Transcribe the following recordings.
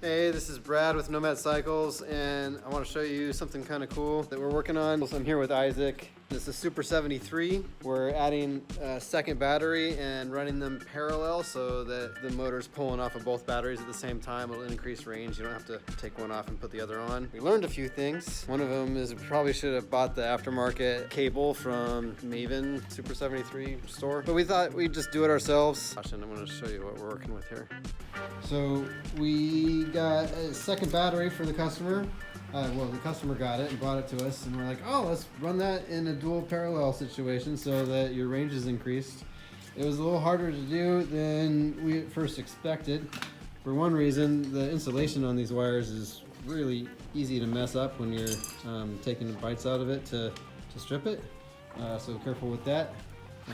Hey, this is Brad with Nomad Cycles, and I want to show you something kind of cool that we're working on. So I'm here with Isaac. This is Super 73. We're adding a second battery and running them parallel so that the motor's pulling off of both batteries at the same time. It'll increase range. You don't have to take one off and put the other on. We learned a few things. One of them is we probably should have bought the aftermarket cable from Maven Super 73 store, but we thought we'd just do it ourselves. And I'm going to show you what we're working with here. So we got a second battery for the customer. Well, the customer got it and brought it to us, and we're like, oh, let's run that in a dual parallel situation so that your range is increased. It was a little harder to do than we at first expected. For one reason, the insulation on these wires is really easy to mess up when you're taking bites out of it to strip it. So careful with that.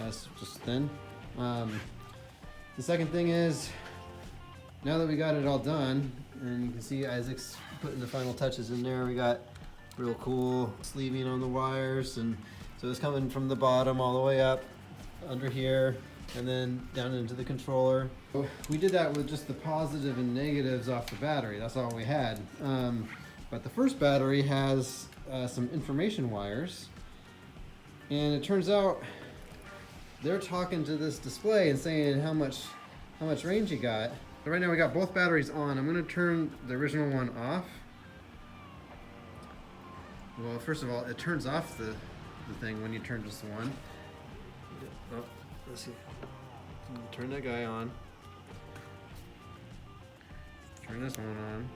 It's just thin. The second thing is, now that we got it all done, and you can see Isaac's putting the final touches in there, we got real cool sleeving on the wires, and so it's coming from the bottom all the way up under here and then down into the controller. We did that with just the positive and negatives off the battery. That's all we had. But the first battery has some information wires, and it turns out they're talking to this display and saying how much range you got. So right now we got both batteries on. I'm going to turn the original one off. Well, first of all, it turns off the thing when you turn just the one. Oh, let's see. Turn that guy on. Turn this one on.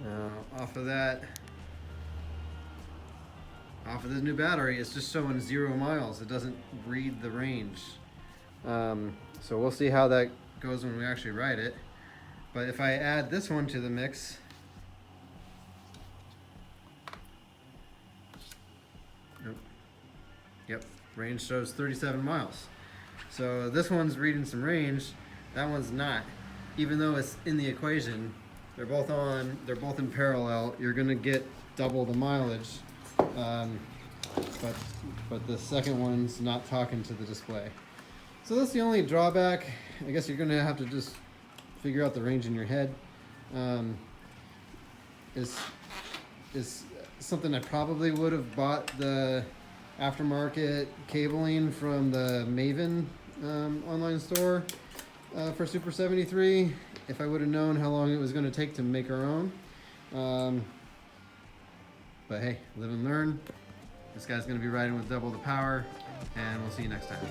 Now, off of that. Off of this new battery, it's just showing 0 miles. It doesn't read the range. So we'll see how that goes when we actually ride it. But if I add this one to the mix, yep, range shows 37 miles. So this one's reading some range, that one's not. Even though it's in the equation, they're both in parallel, you're gonna get double the mileage. But the second one's not talking to the display. So that's the only drawback. I guess you're gonna have to just figure out the range in your head. Is something I probably would have bought the aftermarket cabling from the Maven online store for Super 73 if I would have known how long it was going to take to make our own. But hey, live and learn. This guy's going to be riding with double the power, and we'll see you next time.